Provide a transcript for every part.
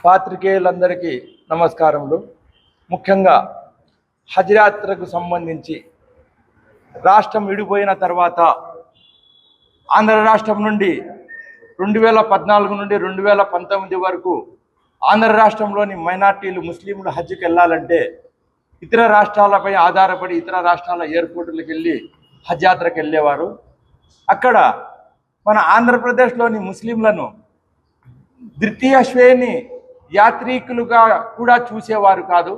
పాత్రికేయులందరికీ నమస్కారములు. ముఖ్యంగా హజ్ యాత్రకు సంబంధించి రాష్ట్రం విడిపోయిన తర్వాత ఆంధ్ర రాష్ట్రం నుండి 2014 నుండి 2019 వరకు ఆంధ్ర రాష్ట్రంలోని మైనార్టీలు ముస్లింలు హజ్కి వెళ్ళాలంటే ఇతర రాష్ట్రాలపై ఆధారపడి ఇతర రాష్ట్రాల ఎయిర్పోర్టులకు వెళ్ళి హజ్ యాత్రకు వెళ్ళేవారు. అక్కడ మన ఆంధ్రప్రదేశ్లోని ముస్లింలను ద్వితీయ శ్రేణి యాత్రికులుగా కూడా చూసేవారు కాదు,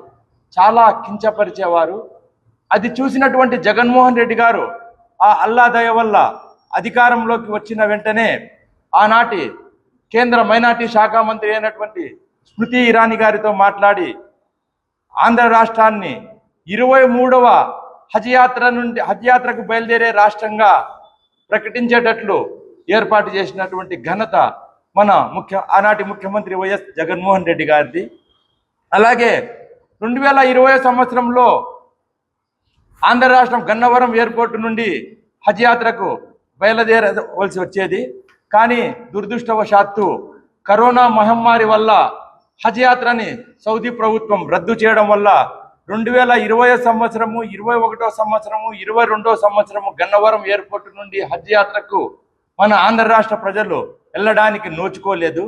చాలా కించపరిచేవారు. అది చూసినటువంటి జగన్మోహన్ రెడ్డి గారు ఆ అల్లా దయ వల్ల అధికారంలోకి వచ్చిన వెంటనే ఆనాటి కేంద్ర మైనార్టీ శాఖ మంత్రి అయినటువంటి స్మృతి ఇరానీ గారితో మాట్లాడి ఆంధ్ర రాష్ట్రాన్ని 23వ హజ్ యాత్రకు బయలుదేరే రాష్ట్రంగా ప్రకటించేటట్లు ఏర్పాటు చేసినటువంటి ఘనత మన ఆనాటి ముఖ్యమంత్రి వైఎస్ జగన్మోహన్ రెడ్డి గారిది. అలాగే 2020 సంవత్సరంలో ఆంధ్ర రాష్ట్రం గన్నవరం ఎయిర్పోర్టు నుండి హజ్ యాత్రకు బయలుదేరవలసి వచ్చేది. కానీ దురదృష్టవశాత్తు కరోనా మహమ్మారి వల్ల హజ్ యాత్రని సౌదీ ప్రభుత్వం రద్దు చేయడం వల్ల 2020 సంవత్సరము, 21వ సంవత్సరము, 22వ సంవత్సరము గన్నవరం ఎయిర్పోర్టు నుండి హజ్ యాత్రకు మన ఆంధ్ర రాష్ట్ర ప్రజలు వెళ్ళడానికి నోచుకోలేదు.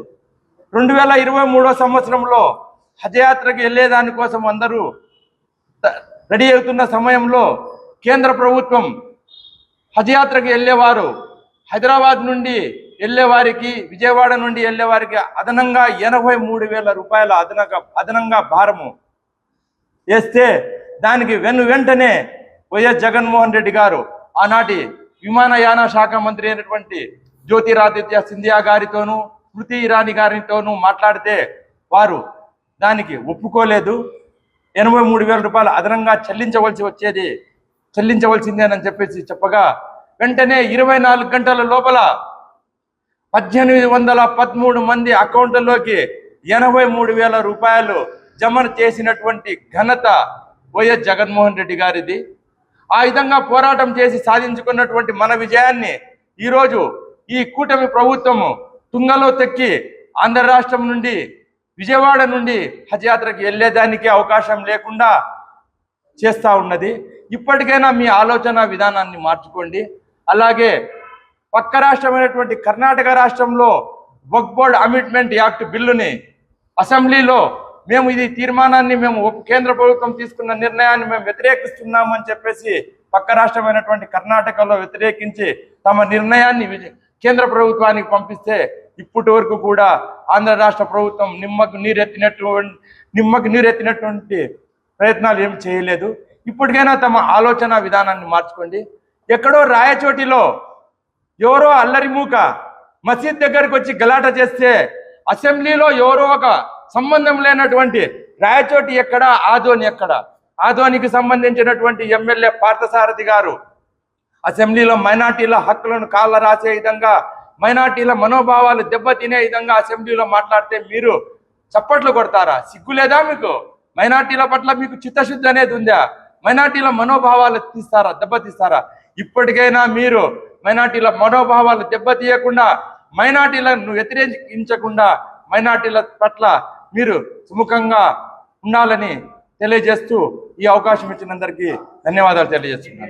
2023వ సంవత్సరంలో హజ్ యాత్రకు వెళ్ళేదానికోసం అందరూ రెడీ అవుతున్న సమయంలో కేంద్ర ప్రభుత్వం హజ్ యాత్రకు వెళ్ళేవారు హైదరాబాద్ నుండి వెళ్ళేవారికి, విజయవాడ నుండి వెళ్ళేవారికి అదనంగా 83,000 రూపాయల అదనంగా భారము వేస్తే దానికి వెంటనే వైఎస్ జగన్మోహన్ రెడ్డి గారు ఆనాటి విమానయాన శాఖ మంత్రి అయినటువంటి జ్యోతిరాదిత్య సింధియా గారితోనూ స్మృతి ఇరానీ గారితోనూ మాట్లాడితే వారు దానికి ఒప్పుకోలేదు. 83,000 రూపాయలు అదనంగా చెల్లించవలసిందేనని చెప్పగా వెంటనే 24 గంటల లోపల 1813 మంది అకౌంట్లలోకి 83,000 రూపాయలు జమ చేసినటువంటి ఘనత వైఎస్ జగన్మోహన్ రెడ్డి గారిది. ఆ విధంగా పోరాటం చేసి సాధించుకున్నటువంటి మన విజయాన్ని ఈరోజు ఈ కూటమి ప్రభుత్వము తుంగలో తెక్కి ఆంధ్ర రాష్ట్రం నుండి విజయవాడ నుండి హజ్ యాత్రకు వెళ్ళేదానికి అవకాశం లేకుండా చేస్తూ ఉన్నది. ఇప్పటికైనా మీ ఆలోచన విధానాన్ని మార్చుకోండి. అలాగే పక్క రాష్ట్రమైనటువంటి కర్ణాటక రాష్ట్రంలో వక్ఫ్ బోర్డ్ అమెండ్మెంట్ యాక్ట్ బిల్లుని అసెంబ్లీలో మేము కేంద్ర ప్రభుత్వం తీసుకున్న నిర్ణయాన్ని మేము వ్యతిరేకిస్తున్నామని చెప్పేసి పక్క రాష్ట్రమైనటువంటి కర్ణాటకలో వ్యతిరేకించి తమ నిర్ణయాన్ని కేంద్ర ప్రభుత్వానికి పంపిస్తే ఇప్పటి వరకు కూడా ఆంధ్ర రాష్ట్ర ప్రభుత్వం నిమ్మకు నీరెత్తినటువంటి ప్రయత్నాలు ఏం చేయలేదు. ఇప్పటికైనా తమ ఆలోచన విధానాన్ని మార్చుకోండి. ఎక్కడో రాయచోటిలో ఎవరో అల్లరిమూక మసీద్ దగ్గరికి వచ్చి గలాట చేస్తే అసెంబ్లీలో ఎవరో ఒక సంబంధం లేనటువంటి రాయచోటి ఎక్కడ, ఆదోని ఎక్కడ, ఆదోనికి సంబంధించినటువంటి ఎమ్మెల్యే పార్థసారథి గారు అసెంబ్లీలో మైనార్టీల హక్కులను కాళ్ళ రాసే విధంగా, మైనార్టీల మనోభావాలు దెబ్బతినే విధంగా అసెంబ్లీలో మాట్లాడితే మీరు చప్పట్లు కొడతారా? సిగ్గు లేదా మీకు? మైనార్టీల పట్ల మీకు చిత్తశుద్ధి అనేది ఉందా? మైనార్టీల మనోభావాలు దెబ్బతీస్తారా? ఇప్పటికైనా మీరు మైనార్టీల మనోభావాలు దెబ్బతీయకుండా, మైనార్టీలను వ్యతిరేకించకుండా మైనార్టీల పట్ల మీరు సుముఖంగా ఉండాలని తెలియజేస్తూ ఈ అవకాశం ఇచ్చినందరికీ ధన్యవాదాలు తెలియజేస్తున్నాను.